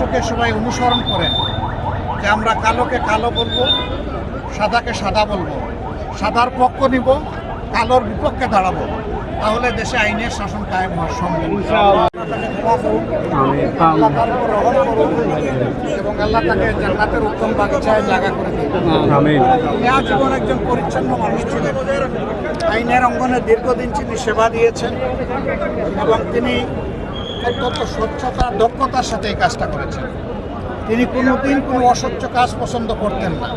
আদর্শকে সবাই অনুসরণ করেন যে আমরা কালোকে কালো বলবো, সাদাকে সাদা বলবো, সাদার পক্ষ নিব, কালোর বিপক্ষে দাঁড়াবো, তাহলে দেশে আইনের শাসন কায়েম হওয়া সম্ভব। এবং আল্লাহ তাকে জান্নাতের উত্তম বাগিচায় জায়গা করে দিন। জীবন একজন পরিচ্ছন্ন মানুষ ছিলেন, আইনের অঙ্গনে দীর্ঘদিন তিনি সেবা দিয়েছেন এবং তিনি অত্যন্ত স্বচ্ছতা দক্ষতার সাথে এই কাজটা করেছেন। তিনি কোনোদিন কোনো অস্বচ্ছ কাজ পছন্দ করতেন না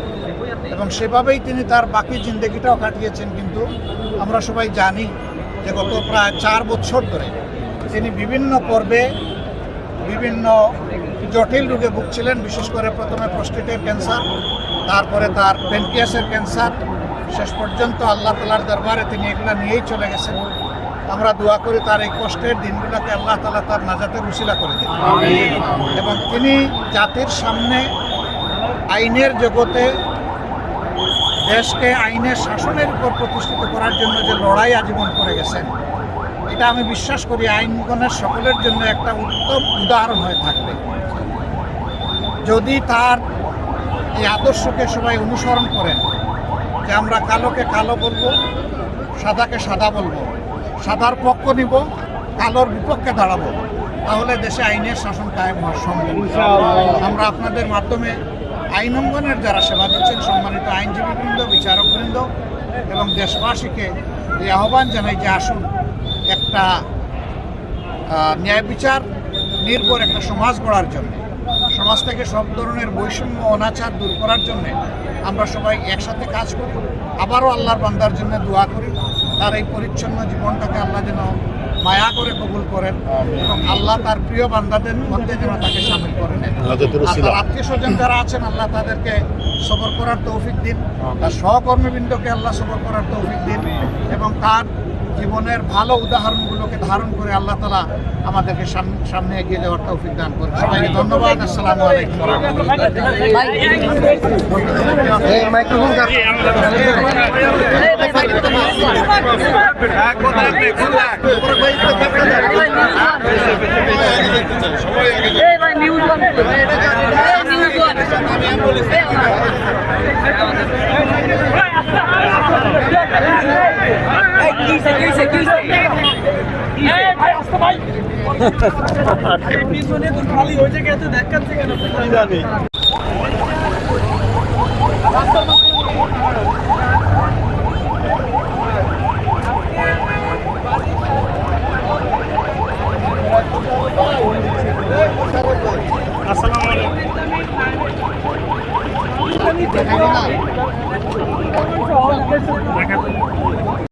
এবং সেভাবেই তিনি তার বাকি জিন্দগিটাও কাটিয়েছেন। কিন্তু আমরা সবাই জানি যে গত প্রায় 4 বছর ধরে তিনি বিভিন্ন পর্বে বিভিন্ন জটিল রোগে ভুগছিলেন। বিশেষ করে প্রথমে প্রস্টেটের ক্যান্সার, তারপরে তার প্যানক্রিয়াসের ক্যান্সার, শেষ পর্যন্ত আল্লাহ তাআলার দরবারে তিনি এগুলা নিয়েই চলে গেছেন। আমরা দোয়া করি তার এই কষ্টের দিনগুলোকে আল্লাহ তাআলা তার নাজাতের উসিলা করে দিন এবং তিনি জাতির সামনে আইনের জগতে দেশকে আইনের শাসনের উপর প্রতিষ্ঠিত করার জন্য যে লড়াই আজীবন করে গেছেন, এটা আমি বিশ্বাস করি আইনগণের সকলের জন্য একটা উত্তম উদাহরণ হয়ে থাকবে। যদি তার এই আদর্শকে সবাই অনুসরণ করেন যে আমরা কালোকে কালো বলবো, সাদাকে সাদা বলবো, সাদার পক্ষ নিব, কালোর বিপক্ষে দাঁড়াবো, তাহলে দেশে আইনের শাসন কায়েম হওয়া সম্ভব। আমরা আপনাদের মাধ্যমে আইন অঙ্গনের যারা সেবা দিচ্ছেন, সম্মানিত আইনজীবীবৃন্দ, বিচারকবৃন্দ এবং দেশবাসীকে এই আহ্বান জানাই যে আসুন একটা ন্যায় বিচার নির্ভর একটা সমাজ গড়ার জন্য, সমাজ থেকে সব ধরনের বৈষম্য অনাচার দূর করার জন্য আমরা সবাই একসাথে কাজ করি। আবারও আল্লাহর বান্দার জন্য দোয়া করি তার এই পরিচ্ছন্ন জীবনটাকে আল্লাহ যেন মায়া করে কবুল করেন এবং আল্লাহ তার প্রিয় বান্দাদের মধ্যে যেন তাকে সামিল করে নেন। তার আত্মীয় স্বজন যারা আছেন আল্লাহ তাদেরকে সবর করার তৌফিক দিন, তার সহকর্মীবৃন্দকে আল্লাহ সবর করার তৌফিক দিন এবং তার জীবনের ভালো উদাহরণগুলোকে ধারণ করে আল্লাহ তাআলা আমাদেরকে সামনে এগিয়ে যাওয়ার তৌফিক দান করেন। সবাইকে ধন্যবাদ। আসসালামু আলাইকুম। খালি হয়েছে গেছে দেখাচ্ছে কেন জানি। আসসালামু আলাইকুম।